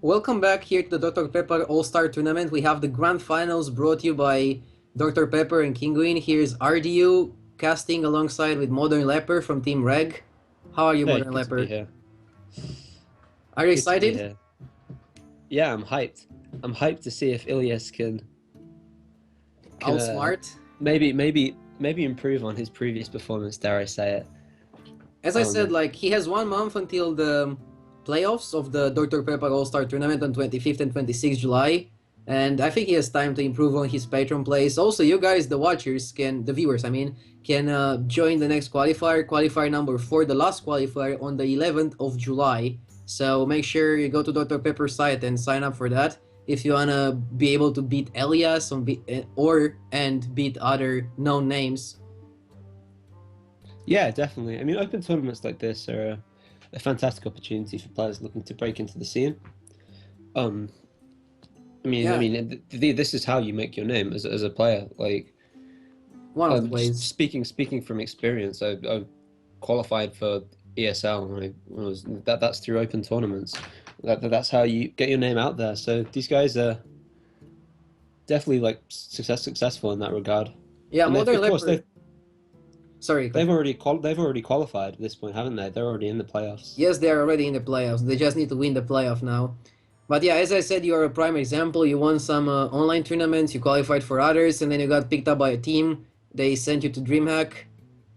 Welcome back here to the Dr. Pepper All-Star Tournament. We have the grand finals brought to you by Dr. Pepper and Kinguin. Here's RDU casting alongside with Modern Leper from Team Reg. How are you, Hey, Modern good to be Leper? here. Are you Good to be excited? here. Yeah, I'm hyped. I'm hyped to see if Ilias can Outsmart? maybe improve on his previous performance, dare I say it. As I said, Um like, he has 1 month until the playoffs of the Dr. Pepper All-Star Tournament on 25th and 26th July. And I think he has time to improve on his Patreon plays. Also, you guys, the watchers, the viewers, I mean, can join the next qualifier, qualifier number 4, the last qualifier on the 11th of July. So make sure you go to Dr. Pepper's site and sign up for that if you wanna be able to beat Elias and beat other known names. yeah, definitely. I mean, open tournaments like this are a fantastic opportunity for players looking to break into the scene. Um Yeah, this is how you make your name as a player. Like, one of the just ways. speaking from experience, I qualified for ESL and I was that's through open tournaments. That's how you get your name out there. So these guys are definitely like successful in that regard. Yeah, And Modern of course Leopard. Sorry, they've already qualified at this point, haven't they? They're already in the playoffs. yes, they are already in the playoffs. They just need to win the playoff now. But yeah, as I said, you are a prime example. You won some online tournaments, you qualified for others, and then you got picked up by a team. They sent you to DreamHack.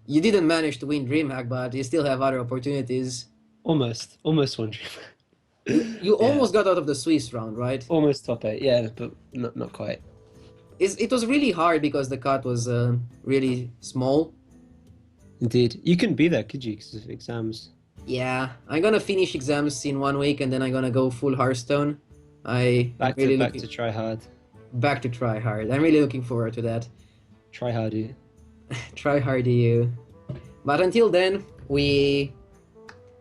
You didn't manage to win DreamHack, but you still have other opportunities. Almost one. You Yeah, almost got out of the Swiss round, right? almost top eight. Yeah, but not quite. It was really hard because the cut was really small. Indeed, you couldn't be there, could you? Because of exams. Yeah, I'm gonna finish exams in 1 week, and then I'm gonna go full Hearthstone. I am really Back to looking try hard. back to try hard. I'm really looking forward to that. Try harder. Try hard, you. But until then, we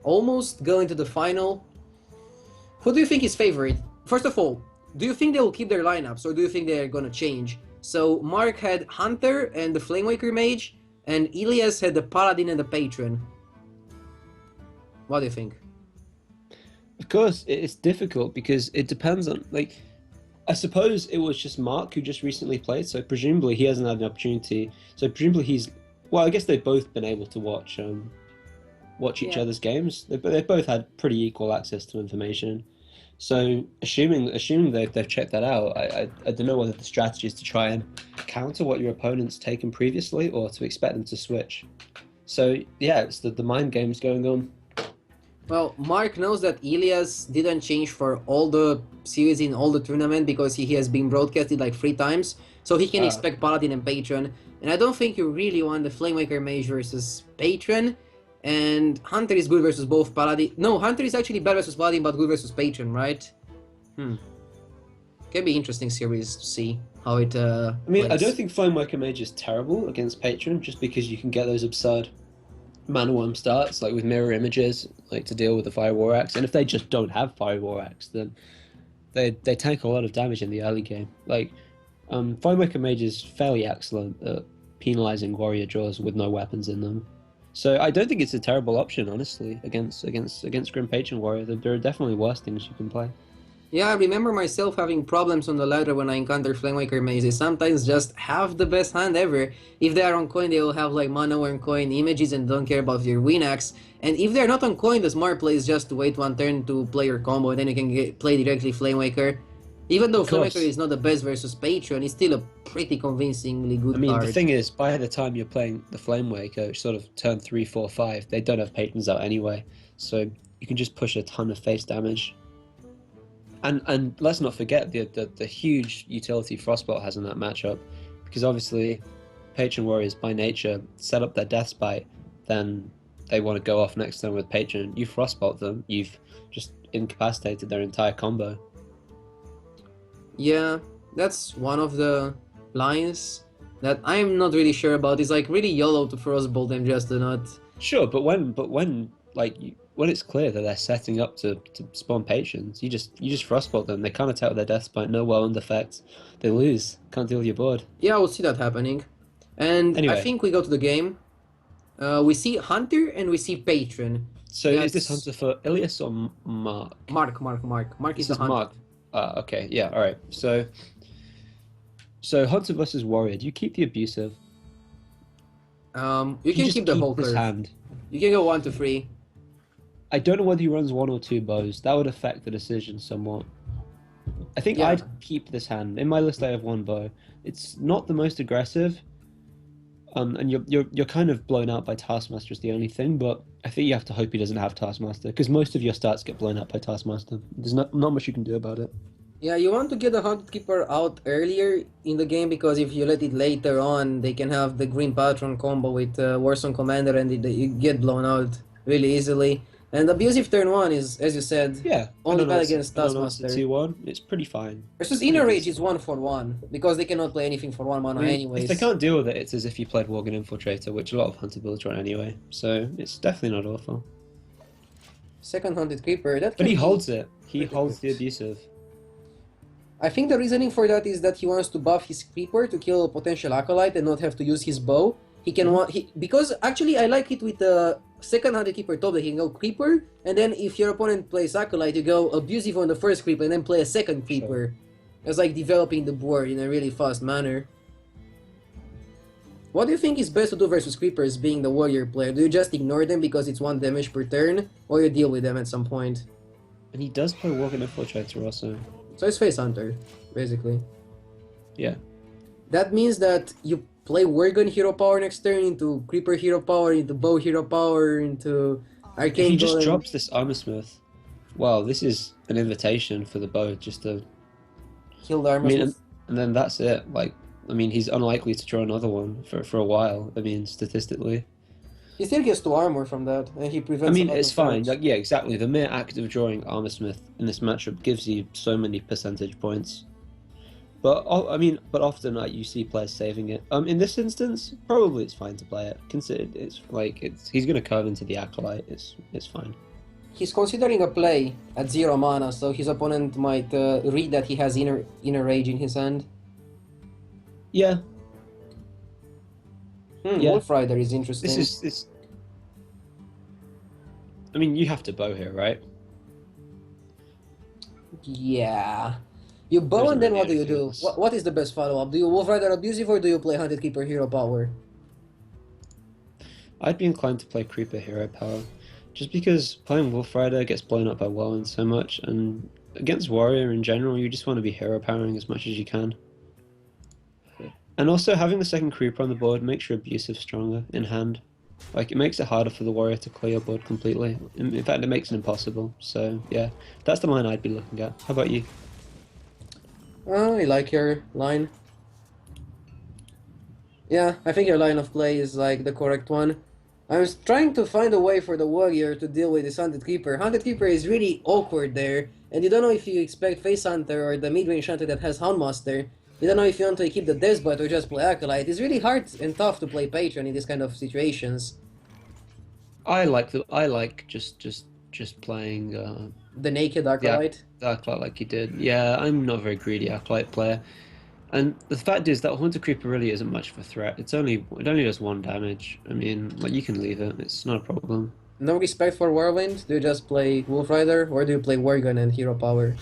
almost go into the final. Who do you think is favorite? First of all, do you think they will keep their lineups, or do you think they're gonna change? So Mark had Hunter and the Flamewaker Mage, and Ilias had the Paladin and the Patron. What do you think? Of course, it's difficult because it depends on, like, I suppose it was just Mark who just recently played, so presumably he hasn't had an opportunity. So presumably well, I guess they've both been able to watch each Yeah. other's games. They've both had pretty equal access to information. So assuming they've checked that out, I don't know whether the strategy is to try and counter what your opponent's taken previously or to expect them to switch. So yeah, it's the mind games going on. Well, Mark knows that Ilias didn't change for all the series in all the tournament because he has been broadcasted like 3 times, so he can Uh, expect Paladin and Patron. And I don't think you really want the Flamewaker Mage versus Patron. And Hunter is good versus both Paladin. No, Hunter is actually bad versus Paladin, but good versus Patron, right? hmm. Can be interesting series to see how it I mean, I don't plays. think Flamewaker Mage is terrible against Patron, just because you can get those absurd mana worm starts, like with mirror images, like to deal with the Fire War Axe. And if they just don't have Fire War Axe, then they tank a lot of damage in the early game. Like, Flamemaker Mage is fairly excellent at penalizing warrior draws with no weapons in them. So I don't think it's a terrible option, honestly, against Grim Patron Warrior. There are definitely worse things you can play. Yeah, I remember myself having problems on the ladder when I encounter Flamewaker Maze. They sometimes just have the best hand ever. If they are on coin, they will have like mana or coin images and don't care about your win axe. And if they're not on coin, the smart play is just to wait 1 turn to play your combo, and then you can play directly Flamewaker. Even though Of Flamewaker course. is not the best versus Patron, it's still a pretty convincingly I good mean, the card. thing is, by the time you're playing the Flamewaker, sort of turn 3, 4, 5, they don't have patrons out anyway. So you can just push a ton of face damage. And let's not forget the huge utility Frostbolt has in that matchup, because obviously Patron Warriors by nature set up their Death Spite, then they want to go off next turn with Patron. You Frostbolt them, you've just incapacitated their entire combo. Yeah, that's one of the lines that I'm not really sure about. It's like really YOLO to Frostbolt them just to not. Sure, but when when it's clear that they're setting up to spawn patrons, you just frostbolt them. They can't attack with their death spite, no well effects. They lose. Can't deal with your board. Yeah, I will see that happening. And I Anyway, think we go to the game. We see Hunter and we see Patron. So Yeah, is this it's hunter for Ilias or Mark? Mark. Mark is This the is hunter. Mark. Okay, yeah, all right. So hunter versus warrior. Do you keep the abusive? You Do you can just keep the keep whole this curve. hand? You can go 1 to 3. I don't know whether he runs one or two bows. That would affect the decision somewhat. I think Yeah. I'd keep this hand. In my list, I have one bow. It's not the most aggressive, and you're kind of blown out by Taskmaster is the only thing. But I think you have to hope he doesn't have Taskmaster because most of your stats get blown out by Taskmaster. There's not much you can do about it. Yeah, you want to get the Hunted Keeper out earlier in the game because if you let it later on, they can have the Green Patron combo with Warzone Commander and you get blown out really easily. And Abusive turn 1 is, as you said, Yeah, only bad against banana it's a Taskmaster. 2-1. It's pretty fine. Versus It's pretty Inner Rage decent. is 1 for 1 because they cannot play anything for 1 I mana mean, if they anyways. can't deal with it, it's as if you played Worgen Infiltrator, which a lot of hunter builds run anyway. So it's definitely not awful. Second Hunted Creeper, that But can he be holds it. He pretty holds good. the abusive. I think the reasoning for that is that he wants to buff his creeper to kill a potential acolyte and not have to use his bow. He can because actually I like it with the second hunted keeper top that he can go creeper, and then if your opponent plays acolyte, you go abusive on the first creeper and then play a second creeper. It's like developing the board in a really fast manner. What do you think is best to do versus creepers being the warrior player? Do you just ignore them because it's 1 damage per turn, or you deal with them at some point? And he does play Worgen Infiltrator also. So it's face hunter, basically. Yeah. That means that you play Worgen hero power next turn into Creeper hero power, into Bow hero power, into If he Arcane just Golem. drops this Armor Smith, wow, this is an invitation for the bow just to. Kill the I armor. mean, and then that's it. Like, I mean, he's unlikely to draw another one for a while. I mean, statistically. He still gets 2 armor from that, and he prevents. I mean, a lot it's of fine. damage. Like, yeah, exactly. The mere act of drawing Armor Smith in this matchup gives you so many percentage points. But I mean, but often like you see players saving it. In this instance, probably it's fine to play it. Consider he's going to curve into the acolyte. It's fine. He's considering a play at 0 mana, so his opponent might read that he has inner rage in his hand. Yeah. Yeah. Wolf Rider is interesting. This. I mean, you have to bow here, right? Yeah. You bow There's and then really what do you anything do? else. What is the best follow-up? Do you Wolf Rider abusive or do you play Hunted Keeper hero power? I'd be inclined to play Creeper Hero Power, just because playing Wolf Rider gets blown up by Whirlwind so much, and against Warrior in general, you just want to be hero powering as much as you can. And also, having the second Creeper on the board makes your abusive stronger in hand. Like, it makes it harder for the Warrior to clear your board completely. In fact, it makes it impossible. So, yeah, that's the line I'd be looking at. How about you? I like your line. Yeah, I think your line of play is like the correct one. I was trying to find a way for the warrior to deal with this Hunted Keeper. Hunted Keeper is really awkward there, and you don't know if you expect Face Hunter or the mid-range Hunter that has Houndmaster. You don't know if you want to keep the Deathbite or just play Acolyte. It's really hard and tough to play Patron in these kind of situations. I like just playing The naked Acolyte. the Acolyte like you did. Yeah, I'm not a very greedy Acolyte player. And the fact is that Haunted Creeper really isn't much of a threat. It only does 1 damage. I mean, like, you can leave it. It's not a problem. No respect for Whirlwind? Do you just play Wolf Rider or do you play Worgen and Hero Power?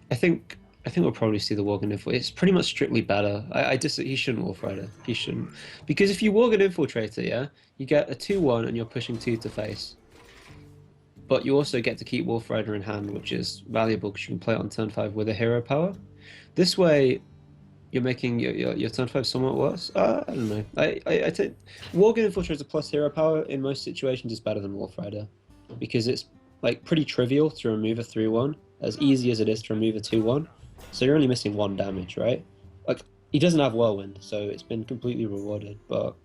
I think we'll probably see the Worgen Infiltrator. It's pretty much strictly better. He shouldn't Wolf Rider. He shouldn't. Because if you Worgen Infiltrator, yeah, you get a 2-1 and you're pushing 2 to face. But you also get to keep Wolf Rider in hand, which is valuable because you can play it on turn 5 with a hero power. This way, you're making your turn 5 somewhat worse. I don't know. I think Worgen Infiltrator plus hero power in most situations is better than Wolf Rider because it's like pretty trivial to remove a 3-1, as easy as it is to remove a 2-1. So you're only missing 1 damage, right? Like, he doesn't have Whirlwind, so it's been completely rewarded. But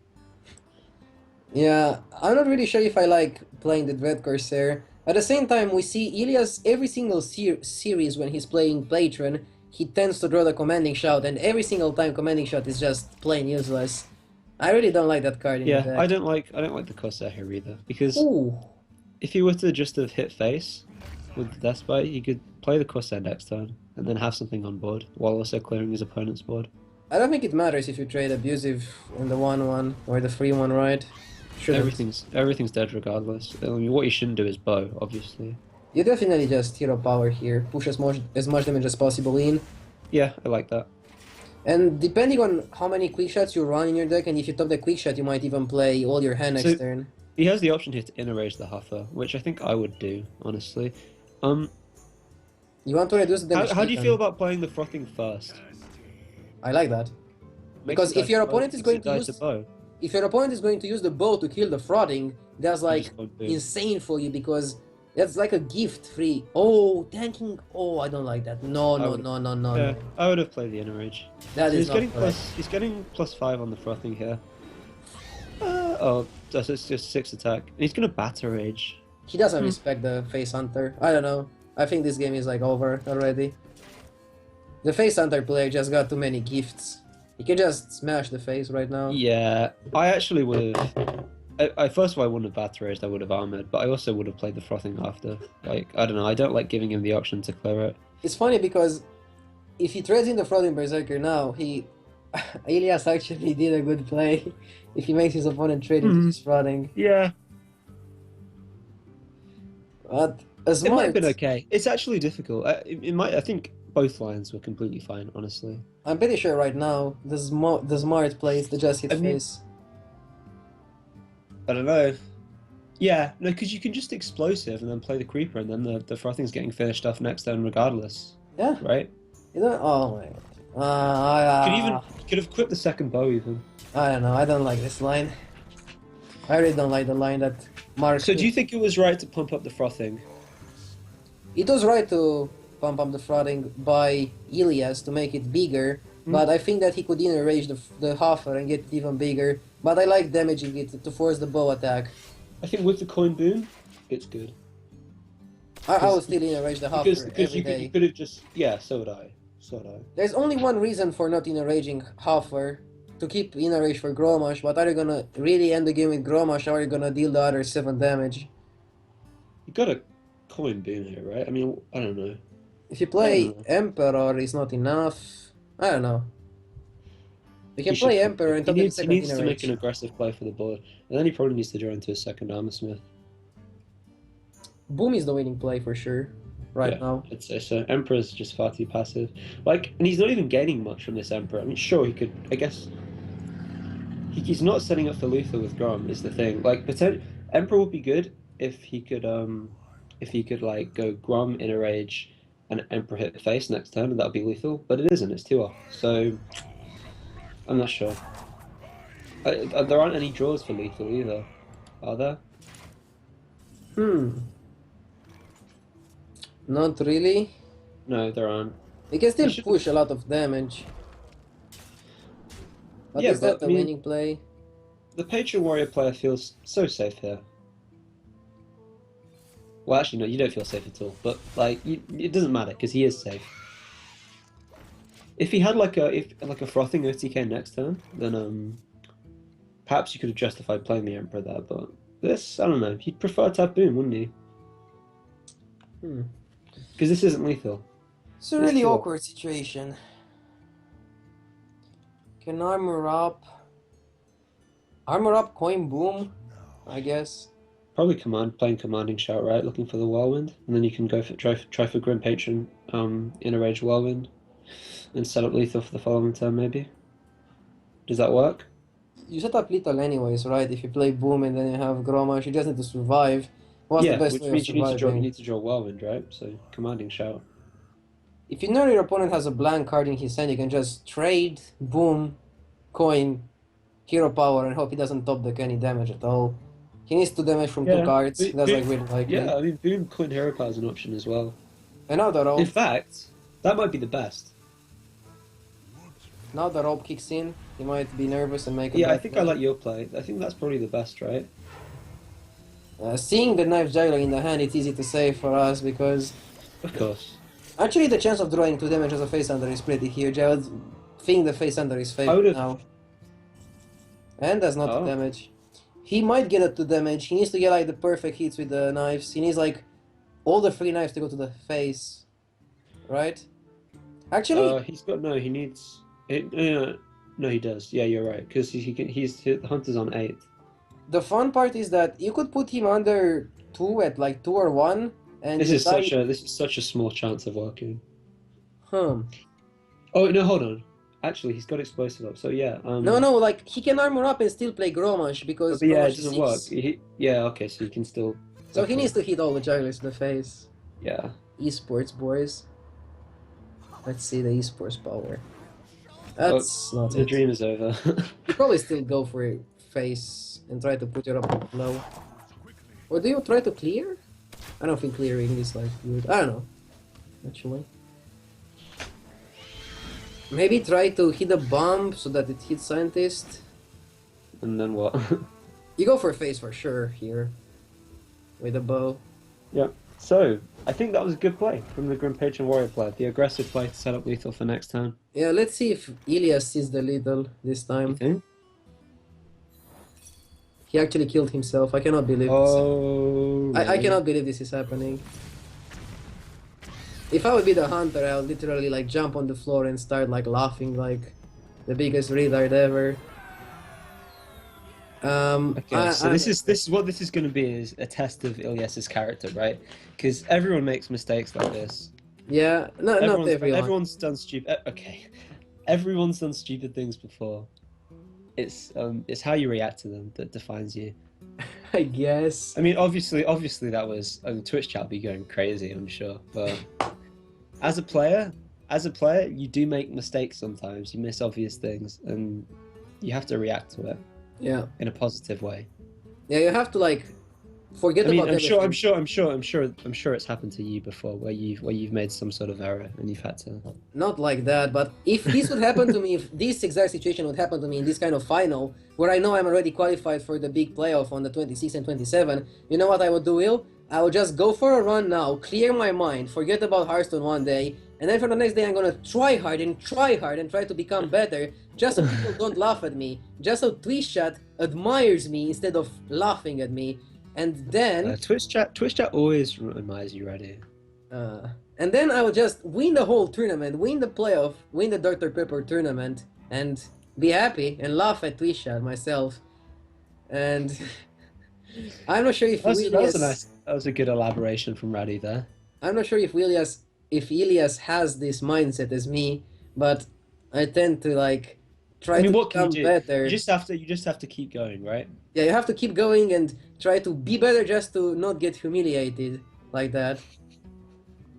yeah, I'm not really sure if I like playing the Dread Corsair. At the same time, we see Ilias every single series when he's playing Patron, he tends to draw the Commanding Shout, and every single time Commanding Shout is just plain useless. I really don't like that card in the yeah, deck. I don't like the Corsair here either because Ooh. if he were to just have hit face with the Deathbite, he could play the Corsair next turn and then have something on board while also clearing his opponent's board. I don't think it matters if you trade Abusive in the 1-1 or the 3-1, right? Shouldn't. Everything's dead regardless. I mean, what you shouldn't do is bow, obviously. You definitely just hero power here. Push as much damage as possible in. Yeah, I like that. And depending on how many quick shots you run in your deck, and if you top the quick shot, you might even play all your hand next So turn. he has the option here to inner rage the Huffer, which I think I would do, honestly. You want to reduce the damage How do you taken. feel about playing the frothing first? I like that. Makes Because it die if your to bow, opponent is makes going it to die use to bow. if your opponent is going to use the bow to kill the frothing, that's You like just go boom. insane for you because that's like a gift free. Oh, tanking. Oh, I don't like that. No, I no, would no, no, no, Yeah, no. I would have played the inner rage. That So is not correct. he's getting +5 on the frothing here. Oh, that's just 6 attack. And he's gonna batter rage. He doesn't respect the face hunter. I don't know. I think this game is like over already. The face hunter player just got too many gifts. He can just smash the face right now. Yeah, I actually would have. I first of all I wouldn't have batter raged. I would have armored, but I also would have played the frothing after. Like I don't know. I don't like giving him the option to clear it. It's funny because if he trades in the Frothing Berserker now, he Ilias actually did a good play. If he makes his opponent trade into his Frothing. Yeah, But it might have smart. been okay. It's actually difficult. It might. I think both lines were completely fine, honestly. I'm pretty sure right now the smart plays the just hit I mean- face. I don't know. Yeah, no, because you can just explosive and then play the creeper, and then the frothing's getting finished off next turn regardless, Yeah. right? You know. Oh my. You could have quit the second bow even. I don't know. I don't like this line. I really don't like the line that Mark. So do you think it was right to pump up the frothing? It was right to pump up the Frothing by Ilias to make it bigger, but I think that he could inner rage the Hafer and get it even bigger. But I like damaging it to force the bow attack. I think with the coin boom, it's good. I would still inner rage the Hafer Because every you day. could have just so would I. So would I. There's only one reason for not inner raging Hafer, to keep inner rage for Gromash, but are you gonna really end the game with Gromash or are you gonna deal the other 7 damage? You got a coin boom here, right? I mean, I don't know. If you play I don't know. Emperor, it's not enough. I don't know. You can He should play pump Emperor it. and top He the needs second to inner make rage. an aggressive play for the board, and then he probably needs to draw into a second armor smith. Boom is the winning play for sure, right Yeah. now. I'd say so. Emperor's just far too passive. Like, and he's not even gaining much from this Emperor. I mean, sure, he could. I guess he's not setting up for lethal with Grom. Is the thing. Like, Emperor would be good if he could like go Grom in a rage, and Emperor hit face next turn, and that would be lethal. But it isn't. It's 2-off. So I'm not sure. There aren't any draws for lethal either, are there? Not really. No, there aren't. You can still should- push a lot of damage. But Yeah, is that but, the I mean- winning play? The Patron Warrior player feels so safe here. Well, actually, no, you don't feel safe at all. But like, it doesn't matter because he is safe. If he had like a frothing OTK next turn, then perhaps you could have justified playing the Emperor there. But this, I don't know. He'd prefer to have boom, wouldn't he? Because this isn't lethal. It's a Let's really do it. awkward situation. Can armor up. Armor up, coin boom, I guess. Probably playing commanding shout, right? Looking for the whirlwind, and then you can go for try for Grim Patron, inner rage whirlwind, and set up lethal for the following turn, maybe. Does that work? You set up lethal anyways, right? If you play boom and then you have Gromash, you just need to survive. What's the best which way of means you need surviving? to draw whirlwind, right? So commanding shout. If you know your opponent has a blank card in his hand, you can just trade, boom, coin, hero power, and hope he doesn't top deck any damage at all. He needs 2 damage from 2 cards. But- That's but- like really likely. Yeah, I mean, boom coin hero power is an option as well. And now the In rope. fact, that might be the best. Now the rope kicks in. He might be nervous and make a Yeah, I bad think play. I like your play. I think that's probably the best, right? Seeing the knife juggler in the hand, it's easy to say for us because Of course. actually the chance of drawing 2 damage as a face under is pretty huge. I would think the face under is I favored would've- now. And that's not Oh. 2 damage. He might get a 2 damage. He needs to get like the perfect hits with the knives. He needs like all the 3 knives to go to the face. Right? Actually, He's got no. He needs. No, he does. Yeah, you're right. Because the hunter's on 8. The fun part is that you could put him under 2 at like 2 or 1, and This you is die. such a small chance of working. Huh. Oh no, hold on. Actually, he's got explosive up. So yeah, No, no, like he can armor up and still play Gromash because but yeah, it Gromash is doesn't work. 6. Yeah, okay, so you can still. So he Okay, needs to hit all the jugglers in the face. yeah. Esports, boys. Let's see the esports power. Oh, That's not the it. dream is over. You probably still go for a face and try to put your opponent low. Or do you try to clear? I don't think clearing is like good. I don't know, actually. Maybe try to hit a bomb so that it hits scientist. And then what? You go for face for sure here. With a bow. Yeah. So I think that was a good play from the Grim Patron Warrior player. The aggressive play to set up lethal for next turn. Yeah, let's see if Ilias sees the lethal this You time. think? He actually killed himself. I cannot believe this. Oh. I Really? cannot believe this is happening. If I would be the hunter, I would literally like jump on the floor and start like laughing like the biggest retard ever. Okay, so this is what this is going to be, is a test of Ilias's character, right? Because everyone makes mistakes like this. Yeah, not everyone. Everyone's done stupid. Okay, everyone's done stupid things before. It's how you react to them that defines you. I guess. I mean, obviously that was. I mean, Twitch chat would be going crazy, I'm sure. But as a player, you do make mistakes sometimes. You miss obvious things, and you have to react to it. Yeah. In a positive way. Yeah, you have to like forget about everything. I'm sure it's happened to you before, where you've made some sort of error and you've had to. Not like that, but if this would happen to me, if this exact situation would happen to me in this kind of final, where I know I'm already qualified for the big playoff on the 26th and 27, you know what I would do, Will? I would just go for a run now, clear my mind, forget about Hearthstone one day, and then for the next day I'm gonna try hard and try to become better, just so people don't laugh at me, just so Twitch chat admires me instead of laughing at me, and then... Twitch chat always reminds you ready. And then I will just win the whole tournament, win the playoff, win the Dr. Pepper tournament, and be happy and laugh at Twitch chat myself. And I'm not sure if That was a good elaboration from Raddy there. I'm not sure if Ilias has this mindset as me, but I tend to like try to become better. You just have to keep going, right? Yeah, you have to keep going and try to be better just to not get humiliated like that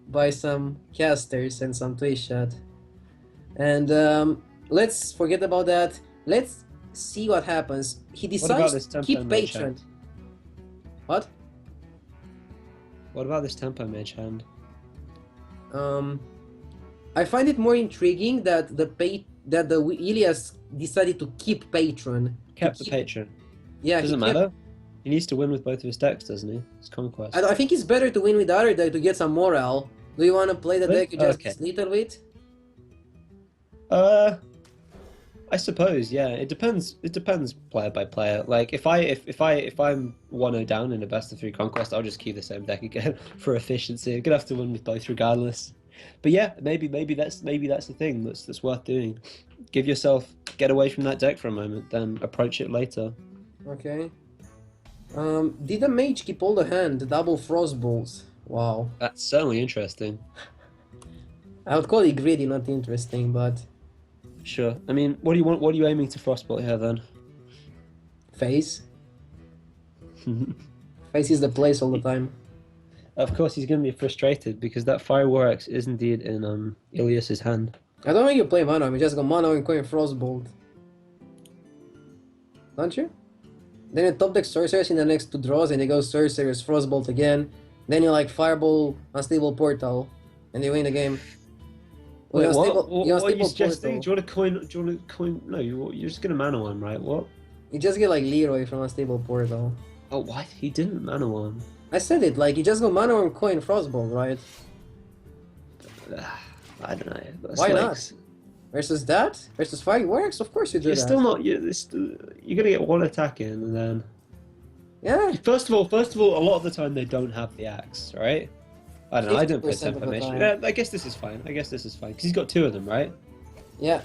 by some casters and some Twitch chat. And let's forget about that. Let's see what happens. He decides to keep Patron. What? What about this tempo mage hand? I find it more intriguing that the Ilias decided to keep Patron. Kept the Patron. Yeah, doesn't matter. He needs to win with both of his decks, doesn't he? It's Conquest. I think it's better to win with the other deck to get some morale. Do you want to play the deck you just lethal with? I suppose, yeah. It depends player by player. Like if I'm 1-0 down in a best of 3 conquest, I'll just keep the same deck again for efficiency. I'm gonna have to win with both regardless. But yeah, maybe that's the thing that's worth doing. Get away from that deck for a moment, then approach it later. Okay. Did the mage keep all the hand? The double frostbolts. Wow. That's certainly interesting. I would call it greedy, not interesting, but sure. I mean, what do you want? What are you aiming to frostbolt here then? Face. Face is the place all the time. Of course, he's going to be frustrated because that Fire War Axe is indeed in Ilias's hand. I don't think you play mono. You just go mono and coin frostbolt. Don't you? Then you top deck sorcerers in the next 2 draws, and you go sorcerers frostbolt again. Then you like fireball unstable portal, and you win the game. Wait, what? What are you suggesting? Do you want to coin? No, you're just gonna mana one, right? What? You just get like Leroy from unstable portal. Oh, what? He didn't mana one. I said it. Like you just go mana one, coin frostbolt, right? I don't know. That's why not? Versus that? Versus fireworks? Of course you do. You're still not. You're gonna get 1 attack in, and then. Yeah. First of all, a lot of the time they don't have the axe, right? I don't know. I don't play tempo mage. Yeah, I guess this is fine. Because he's got 2 of them, right? Yeah.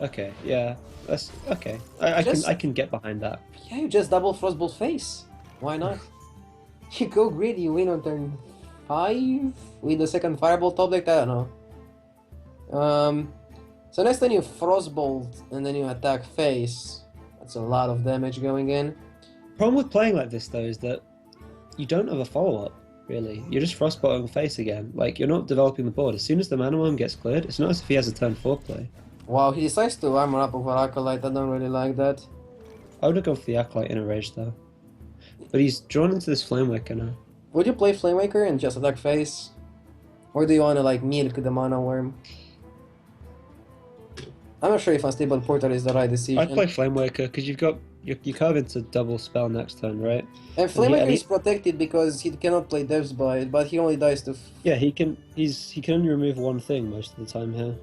Okay. Yeah. That's okay. I can Just get behind that. yeah, you just double Frostbolt face. Why not? You go greedy, you win on turn 5 with the second Firebolt top deck. I don't know. So next time you Frostbolt and then you attack face. That's a lot of damage going in. Problem with playing like this though is that you don't have a follow up. Really, you're just frostbolting face again. Like you're not developing the board. As soon as the mana worm gets cleared, it's not as if he has a turn 4 play. Wow, he decides to armor up over Acolyte. I don't really like that. I would have gone for the Acolyte in a rage though. But he's drawn into this Flamewaker now. Would you play Flamewaker and just attack face? Or do you want to like milk the mana worm? I'm not sure if Unstable Portal is the right decision. I'd play Flamewaker because you carve into double spell next turn, right? And Flamewaker is protected because he cannot play Death's Bite, but he only dies to... Yeah, he can only remove one thing most of the time here.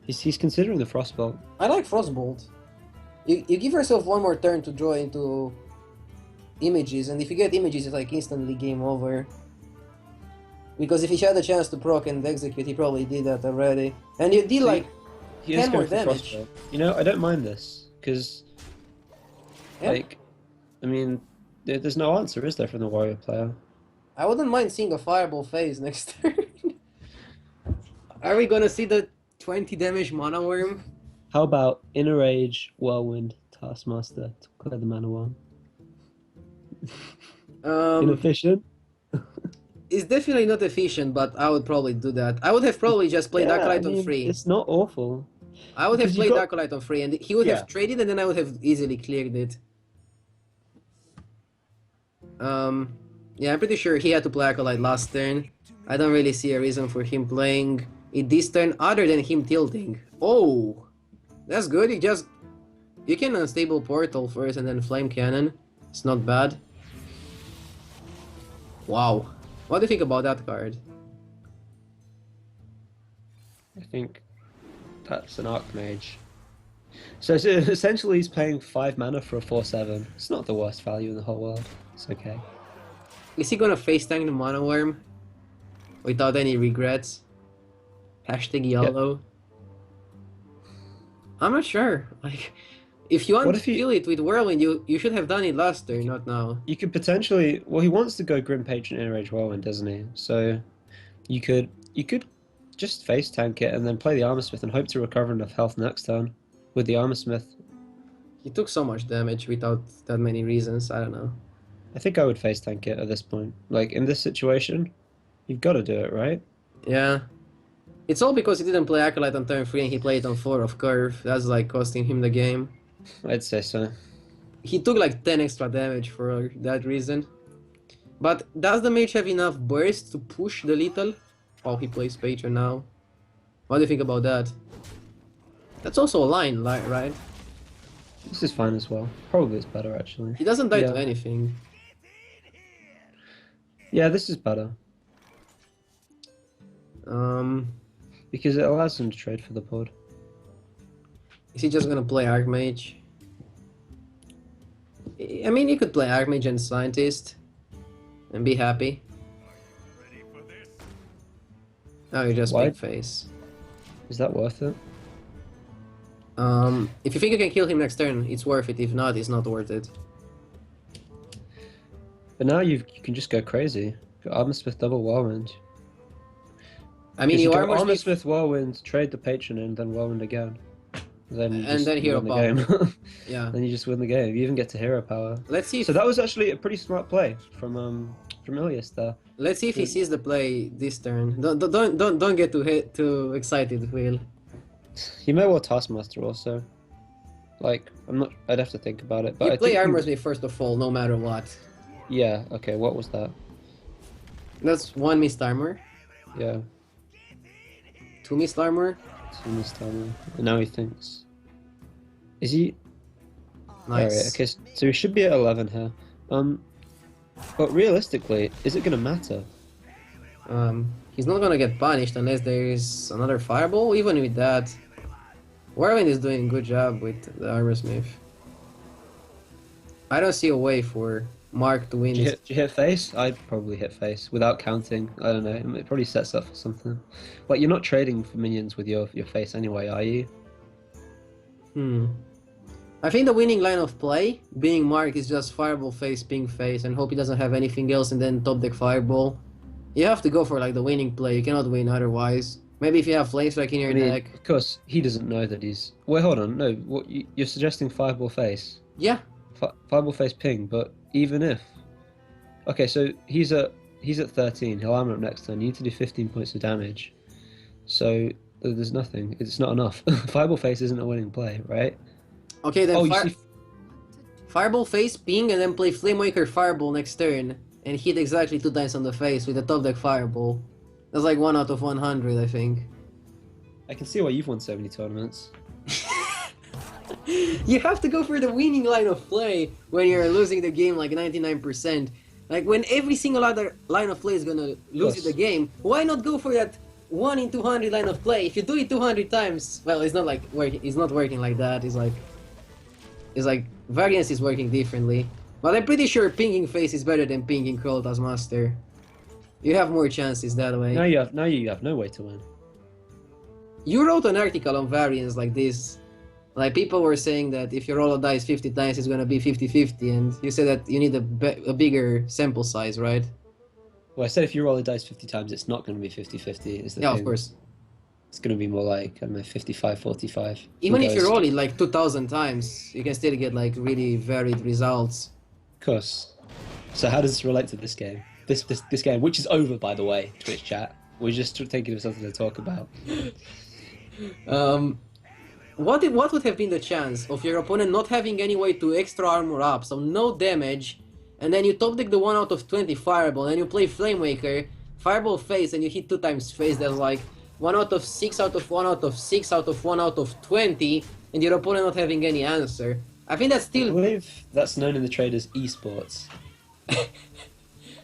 He's considering the Frostbolt. I like Frostbolt. You give yourself one more turn to draw into images, and if you get images, it's like instantly game over. Because if he had a chance to proc and execute, he probably did that already. And you did like 10 more damage. Frostbolt. You know, I don't mind this, because, like, I mean, there's no answer, is there, from the warrior player? I wouldn't mind seeing a Fireball phase next turn. Are we gonna see the 20 damage mana worm? How about Inner Rage, Whirlwind, Taskmaster to clear the mana worm? Inefficient? It's definitely not efficient, but I would probably do that. I would have probably just played Acolyte on 3. It's not awful. I would have played Acolyte on 3, and he would have traded, and then I would have easily cleared it. Yeah, I'm pretty sure he had to play Acolyte last turn. I don't really see a reason for him playing it this turn other than him tilting. Oh! That's good, you can Unstable Portal first and then Flame Cannon. It's not bad. Wow. What do you think about that card? I think that's an Archmage. So essentially he's paying 5 mana for a 4/7. It's not the worst value in the whole world. It's okay. Is he gonna face tank the Mana Worm? Without any regrets? Hashtag YOLO? Yeah. I'm not sure. Like, if you want to kill it with Whirlwind, you should have done it last turn, not now. You could potentially... Well, he wants to go Grim Patron Inner Rage Whirlwind, doesn't he? So you could just face tank it and then play the Armorsmith and hope to recover enough health next turn with the Armorsmith. He took so much damage without that many reasons, I don't know. I think I would face tank it at this point. Like, in this situation, you've got to do it, right? Yeah. It's all because he didn't play Acolyte on turn 3 and he played on 4 of Curve. That's like costing him the game. I'd say so. He took like 10 extra damage for that reason. But does the mage have enough burst to push the lethal? Oh, he plays Patron now. What do you think about that? That's also a line, right? This is fine as well. Probably it's better, actually. He doesn't die to anything. Yeah, this is better. Because it allows him to trade for the pod. Is he just gonna play Archmage? I mean, you could play Archmage and Scientist and be happy. Oh, you just pick face. Is that worth it? If you think you can kill him next turn, it's worth it. If not, it's not worth it. But now you can just go crazy. Got Armorsmith double Whirlwind. I mean, you Armorsmith Whirlwind, trade the Patron in, then Whirlwind again. Then Hero Power. The Yeah. Then you just win the game. You even get to Hero Power. Let's see. So that was actually a pretty smart play from Ilias there. Let's see if he sees the play this turn. Don't get too excited, Will. He may well Taskmaster also. Like, I'd have to think about it. But you play Armorsmith first of all, no matter what. Yeah. Okay. What was that? That's 1 missed armor. Yeah. 2 missed armor. 2 missed armor. And now he thinks. Is he? Nice. Alright. Okay. So he should be at 11 here. But realistically, is it gonna matter? He's not gonna get punished unless there is another fireball. Even with that, Whirlwind is doing a good job with the Armorsmith. I don't see a way for Mark to win. Did you hit face? I'd probably hit face without counting. I don't know. It probably sets up for something. Like, you're not trading for minions with your face anyway, are you? I think the winning line of play, being Mark, is just Fireball face, Ping face, and hope he doesn't have anything else, and then top deck Fireball. You have to go for like the winning play. You cannot win otherwise. Maybe if you have Flame Strike in your I mean, deck. of course, he doesn't know that he's. Wait, hold on. No, what you're suggesting? Fireball face, Yeah. fireball face ping. But even if, okay, so he's at 13. He'll armor up next turn. You need to do 15 points of damage. So there's nothing. It's not enough. Fireball face isn't a winning play, right? Okay, then Oh, you see, Fireball face, Ping, and then play Flamewaker Fireball next turn, and hit exactly 2 times on the face with the top deck Fireball. That's like 1 out of 100, I think. I can see why you've won so many tournaments. You have to go for the winning line of play when you're losing the game like 99%. Like when every single other line of play is gonna lose you the game, why not go for that 1 in 200 line of play? If you do it 200 times, well, it's not like working. It's not working like that. It's like variance is working differently. But I'm pretty sure pinging face is better than pinging Krolta's Master. You have more chances that way. Now you have no way to win. You wrote an article on variance like this. Like, people were saying that if you roll a dice 50 times, it's gonna be 50-50, and you said that you need a bigger sample size, right? Well, I said if you roll the dice 50 times, it's not going to be 50-50. Is the Yeah, thing. of course. It's going to be more like, I don't know, 55-45. Even if you roll it like 2,000 times, you can still get like really varied results. Of course. So how does this relate to this game? This game, which is over, by the way, Twitch chat. We're just thinking of something to talk about. What would have been the chance of your opponent not having any way to extra armor up, so no damage, and then you top deck the 1 out of 20 Fireball, and you play Flamewaker, Fireball face, and you hit 2 times face, that's like 1 out of 6 out of 1 out of 6 out of 1 out of 20, and your opponent not having any answer. I think that's I still believe that's known in the trade as esports.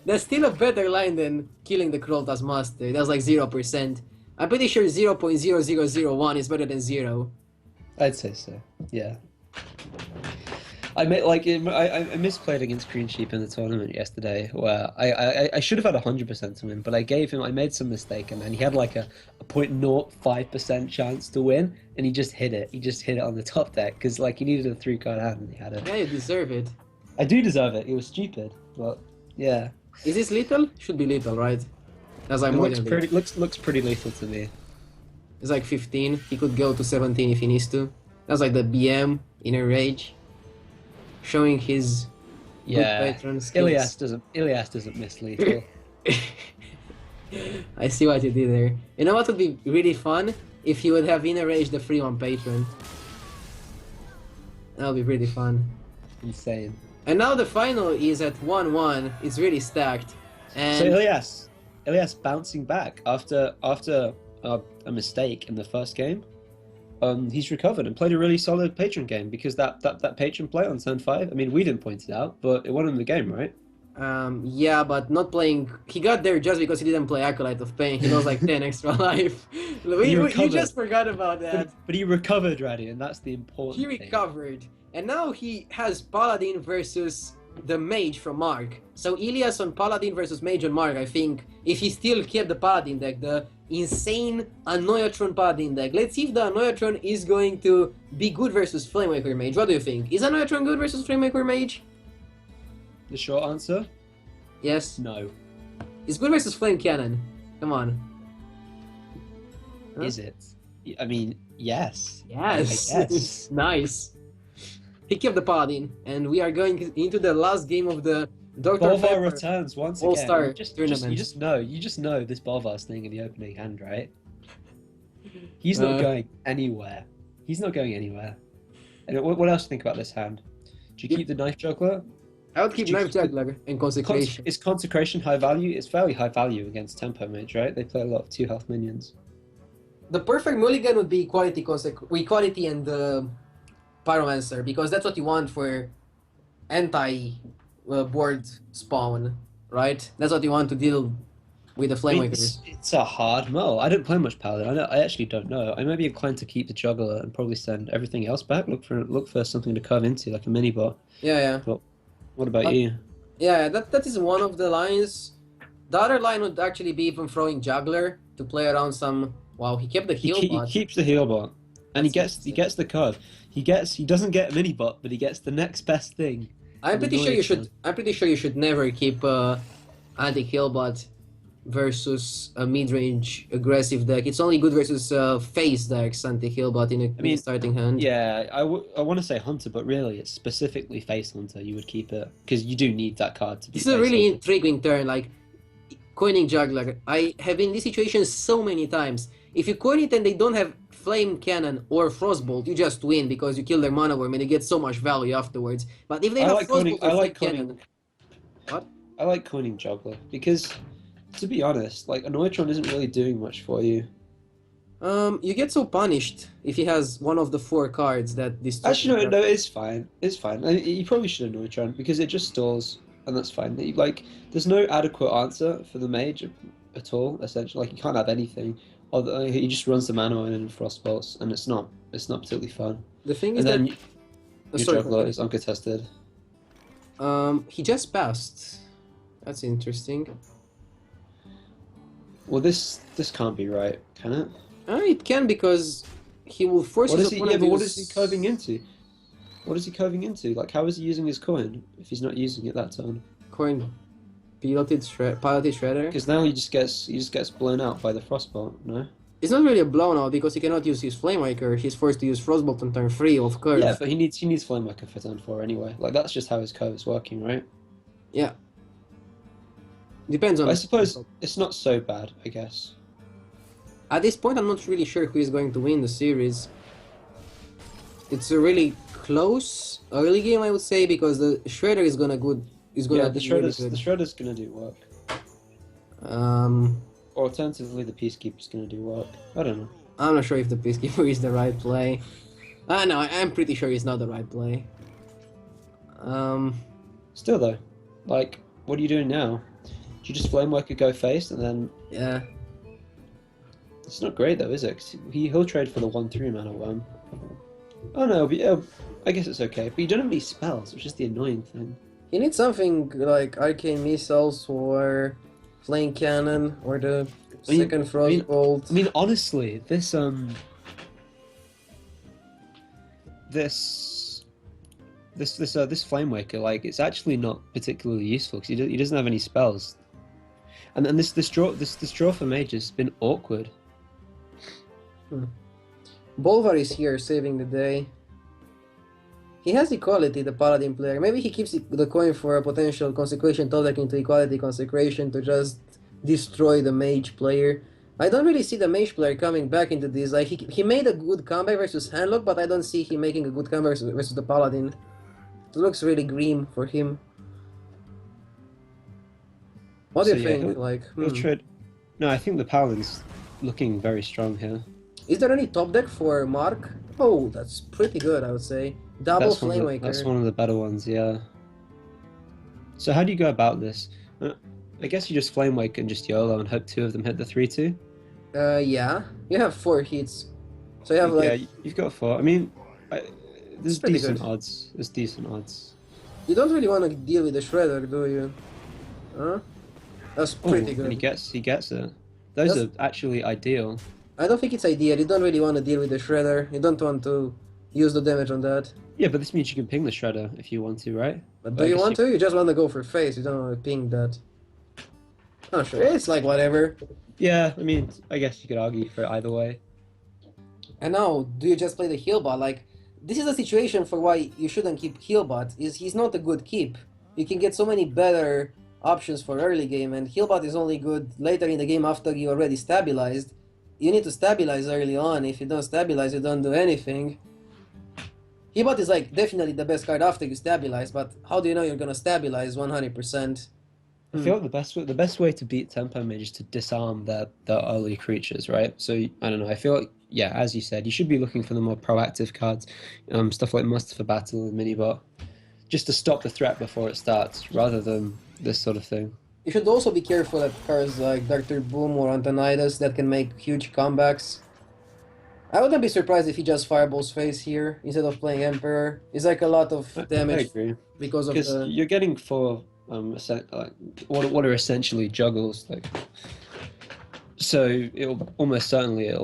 that's still a better line than killing the Krolta's Master. That's like 0%. I'm pretty sure 0.0001 is better than 0. I'd say so. Yeah. I misplayed against Green Sheep in the tournament yesterday, where I should have had 100% to win, but I made some mistake, and then he had like a 0.05% chance to win, and he just hit it. He just hit it on the top deck because like he needed a 3-card hand, and he had it. Yeah, you deserve it. I do deserve it. It was stupid, but yeah. Is this lethal? Should be lethal, right? That's like It more looks than pretty looks pretty lethal to me. It's like 15. He could go to 17 if he needs to. That's like the BM Inner Rage, showing his good patron skills. Ilias doesn't miss lethal. I see what you did there. You know what would be really fun? If he would have Inner Rage the free one patron. That would be pretty fun. Insane. And now the final is at 1-1. It's really stacked. And So Ilias bouncing back after a mistake in the first game. He's recovered and played a really solid patron game because that patron play on turn 5. I mean, we didn't point it out, but it won him the game, right? yeah, but not playing. He got there just because he didn't play Acolyte of Pain. He lost like 10 extra life. You just forgot about that. But he recovered, Raddy, and that's the important He thing. recovered, and now he has Paladin versus the Mage from Mark. So Ilias on Paladin versus Mage on Mark. I think if he still kept the Paladin deck, the insane Annoyatron Paladin deck. Let's see if the Annoyatron is going to be good versus Flamewaker Mage. What do you think? Is Annoyatron good versus Flamewaker Mage? The short answer? Yes. No. It's good versus Flame Cannon. Come on. Huh? Is it? I mean, yes. Yes. Yes. Nice. He kept the Paladin, and we are going into the last game of the Dr. Bolvar Pepper returns once Allstar again. tournament. You just know this Bolvar's thing in the opening hand, right? He's not Uh, going anywhere. He's not going anywhere. And what else do you think about this hand? Do you keep the Knife Juggler? I would keep Did you Knife keep the- Juggler and Consecration. Is Consecration high value? It's fairly high value against Tempo Mage, right? They play a lot of 2 health minions. The perfect mulligan would be Equality and Pyromancer, because that's what you want for anti-board spawn, right? That's what you want to deal with the Flamewakers. It's a hard mull. I don't play much Paladin. I actually don't know. I may be inclined to keep the Juggler and probably send everything else back. Look for something to curve into, like a mini bot. Yeah. What about you? Yeah, that is one of the lines. The other line would actually be even throwing Juggler to play around some... Wow, he kept the heal bot. He keeps the heal bot. And That's he interesting. gets the card. He doesn't get mini bot, but he gets the next best thing. I'm An pretty sure you Anoya-chan. should. I'm pretty sure you should never keep anti-kill bot versus a mid-range aggressive deck. It's only good versus face decks anti-kill bot I in a mean, starting hand. yeah, I want to say Hunter, but really it's specifically Face Hunter. You would keep it because you do need that card to This beat is a Face really Hunter. intriguing turn. Like coining juggler. I have been in this situation so many times. If you coin it and they don't have flame cannon or frostbolt, you just win because you kill their mana worm and you get so much value afterwards. But if they have frostbolt or flame cannon, what? I like coining Juggler because, to be honest, like Anoitron isn't really doing much for you. You get so punished if he has one of the four cards that destroy. Actually, no, it's fine. It's fine. You probably should Anoitron because it just stalls, and that's fine. Like, there's no adequate answer for the mage at all. Essentially, like you can't have anything. Although he just runs the mana in and frostbolts, and it's not particularly fun. The thing is And that then your sorry, Juggler continue. is uncontested. He just passed. That's interesting. Well, this can't be right, can it? It can because he will force What his is he? Yeah, opponent but to what is he use. curving into? What is he curving into? Like, how is he using his coin if he's not using it that turn? Coin piloted shredder. Because now he just gets blown out by the frostbolt. No. It's not really a blown out because he cannot use his Flamewaker. He's forced to use Frostbolt on turn 3 of Yeah, curve. but he needs Flamewaker for turn 4 anyway. Like that's just how his curve is working, right? Yeah, depends on. I suppose it's not so bad, I guess. At this point, I'm not really sure who is going to win the series. It's a really close early game, I would say, because the Shredder is gonna Yeah, be really the good. Shredder's gonna do work. Um, Or alternatively, the Peacekeeper's gonna do work. I don't know. I'm not sure if the Peacekeeper is the right play. No, I'm pretty sure it's not the right play. Um, Still though, like, what are you doing now? Do you just Flamewaker go face and then yeah. it's not great though, is it? 'Cause he'll trade for the 1/3 mana worm. Oh no, but I guess it's okay. But you don't have any spells, which is the annoying thing. You need something like Arcane Missiles or Flame Cannon or the I mean- second Frostbolt. I mean, honestly, this Flamewaker, like, it's actually not particularly useful because he doesn't have any spells. And then this draw for mage has been awkward. Bolvar is here saving the day. He has Equality, the Paladin player. Maybe he keeps the coin for a potential Consecration Toltec into Equality Consecration to just destroy the Mage player. I don't really see the Mage player coming back into this. Like he made a good comeback versus Handlock, but I don't see him making a good comeback versus the Paladin. It looks really grim for him. What do So you yeah, think? he'll trade. No, I think the Paladin's looking very strong here. Is there any top deck for Mark? Oh, that's pretty good, I would say. Double Flamewaker. That's one of the better ones, yeah. So how do you go about this? I guess you just Flamewake and just YOLO and hope 2 of them hit the 3/2. Yeah. You have 4 hits. So you have Yeah, like you've got 4. I mean, there's pretty decent good. odds. There's decent odds. you don't really want to deal with the Shredder, do you? Huh? That's Oh, pretty and good. he gets it. Those That's- are actually ideal. I don't think it's ideal. You don't really want to deal with the Shredder. You don't want to use the damage on that. Yeah, but this means you can ping the Shredder if you want to, right? But Well, do I you guess want to? You just want to go for face. You don't want to ping that. Oh, sure. It's like whatever. Yeah, I mean, I guess you could argue for it either way. And now, do you just play the Healbot? Like, this is a situation for why you shouldn't keep Healbot. Is he's not a good keep. You can get so many better options for early game, and Healbot is only good later in the game after you already stabilized. You need to stabilize early on. If you don't stabilize, you don't do anything. Healbot is like definitely the best card after you stabilize, but how do you know you're gonna stabilize 100%? I feel like the best way to beat tempo mage is to disarm their early creatures, right? So I don't know. I feel like yeah, as you said, you should be looking for the more proactive cards, stuff like Muster for Battle and Minibot, just to stop the threat before it starts, rather than this sort of thing. You should also be careful at cards like Dr. Boom or Antonidas that can make huge comebacks. I wouldn't be surprised if he just fireballs face here instead of playing Emperor. It's like a lot of I damage agree because of because the. you're getting 4 like what are essentially juggles like. So it'll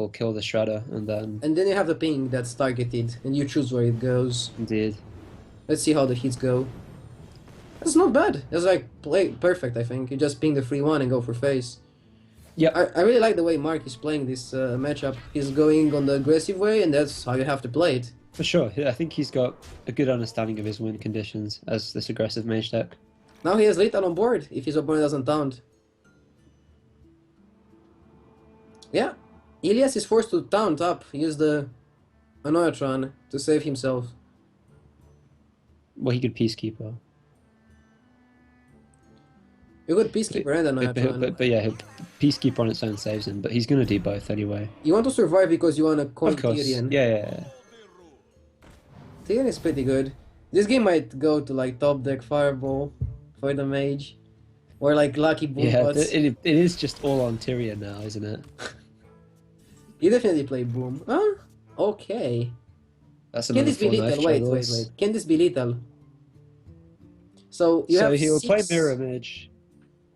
kill the Shredder, and then And then you have the ping that's targeted, and you choose where it goes. indeed. Let's see how the hits go. That's not bad. It's like play perfect, I think. You just ping the free one and go for face. Yep. I really like the way Mark is playing this matchup. He's going on the aggressive way, and that's how you have to play it. For sure. I think he's got a good understanding of his win conditions as this aggressive mage deck. Now he has lethal on board if his opponent doesn't taunt. Yeah, Ilias is forced to taunt up, use the Annoyatron to save himself. Well, he could Peacekeeper. You could Peacekeeper and Annoyatron. But yeah, Peacekeeper on its own saves him, but he's going to do both anyway. You want to survive because you want to con Of course. Tyrion. Yeah. Tyrion is pretty good. This game might go to like top deck Fireball for the mage. Or like Lucky Boom Yeah, Bots. it is just all on Tyrion now, isn't it? You definitely play Boom. Huh? Okay. That's Can another this be 4 knife lethal? Wait. juggles. Can this be lethal? So you So have he'll play 6... Mirror Image.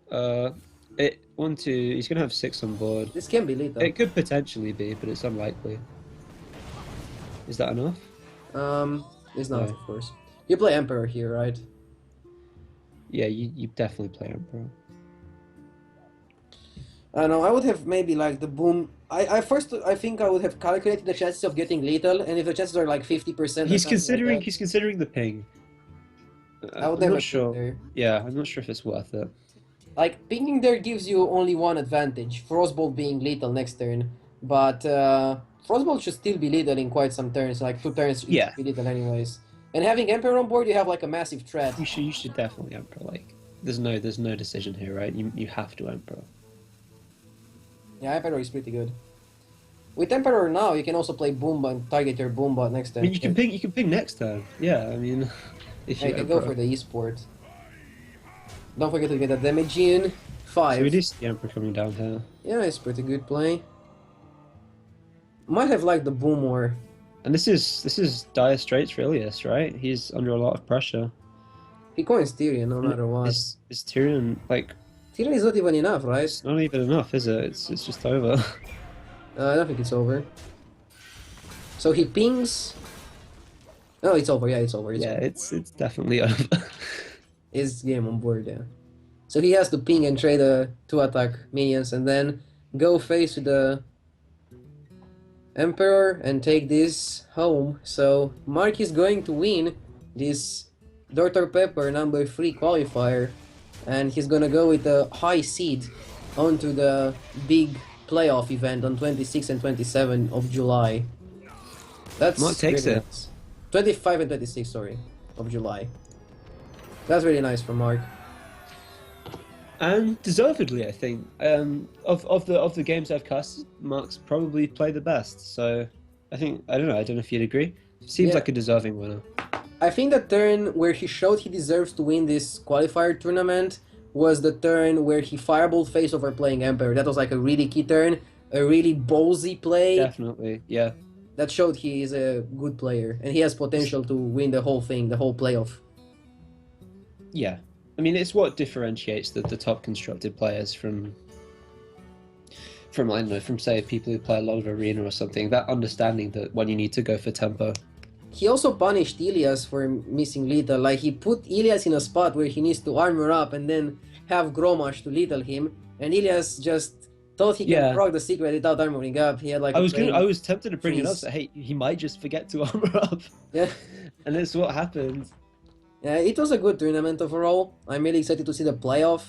He's going to have 6 on board. This can be lethal. It could potentially be, but it's unlikely. Is that enough? It's not, No. of course. You play Emperor here, right? Yeah, you definitely play Emperor. I don't know, I would have maybe like the Boom. I think I would have calculated the chances of getting lethal, and if the chances are like 50%. He's considering the ping. I would I'm never not sure. there. Yeah, I'm not sure if it's worth it. Like pinging there gives you only one advantage, Frostbolt being lethal next turn, but Frostbolt should still be lethal in quite some turns, like 2 turns Yeah. should be lethal anyways. And having Emperor on board, you have like a massive threat. You should definitely Emperor. Like, there's no decision here, right? You have to Emperor. Yeah, Emperor is pretty good. With Emperor now, you can also play Boomba and target your Boomba next I turn. mean, you can ping next turn. Yeah, I mean, if Yeah, you you can go Emperor. for the esport. Don't forget to get a damage in. 5. So we do see the Emperor coming down here. Yeah, it's pretty good play. Might have liked the Boom more. And this is dire straits for Ilias, right? He's under a lot of pressure. He coins Tyrion no matter what. Is Tyrion, like, Tyrion is not even enough, right? it's not even enough, is it? It's just over. I don't think it's over. So he pings. No, it's over. Yeah, it's over. Yeah, Over. it's definitely over. His game on board, yeah. So he has to ping and trade 2 attack minions and then go face with the Emperor and take this home. So Mark is going to win this Dr. Pepper number 3 qualifier, and he's gonna go with a high seed onto the big playoff event on 26 and 27 of July. That's Mark takes really it. nice. 25 and 26, sorry, of July. That's really nice for Mark. And deservedly, I think. Of the games I've cast, Mark's probably played the best. So I don't know if you'd agree. Seems Yeah. like a deserving winner. I think the turn where he showed he deserves to win this qualifier tournament was the turn where he fireball face over playing Emperor. That was like a really key turn, a really ballsy play Definitely, yeah. that showed he is a good player and he has potential to win the whole thing, the whole playoff. Yeah. I mean, it's what differentiates the top constructed players from I don't know, from say people who play a lot of arena or something. That understanding that when you need to go for tempo. He also punished Ilias for missing lethal. Like he put Ilias in a spot where he needs to armor up and then have Gromash to lethal him, and Ilias just thought he can proc the secret without armoring up. He had like I was tempted to bring it up. freeze. So, hey, he might just forget to armor up. Yeah. And that's what happened. Yeah, it was a good tournament overall. I'm really excited to see the playoff,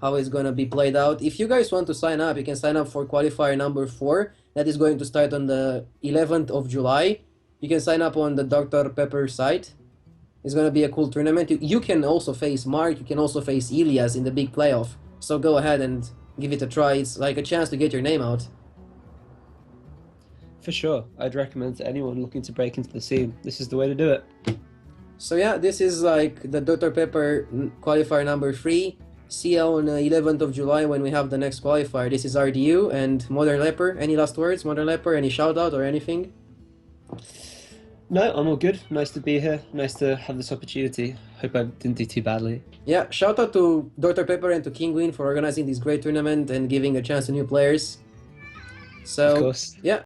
how it's gonna be played out. If you guys want to sign up, you can sign up for qualifier number 4. That is going to start on the 11th of July. You can sign up on the Dr. Pepper site. It's gonna be a cool tournament. You can also face Mark, you can also face Ilias in the big playoff. So go ahead and give it a try. It's like a chance to get your name out. For sure. I'd recommend to anyone looking to break into the scene. This is the way to do it. So yeah, this is like the Dr. Pepper qualifier number 3. See you on the 11th of July when we have the next qualifier. This is RDU and Modern Leper. Any last words, Modern Leper? Any shout out or anything? No, I'm all good. Nice to be here. Nice to have this opportunity. Hope I didn't do too badly. Yeah, shout out to Dr. Pepper and to Kinguin for organizing this great tournament and giving a chance to new players. So course. yeah,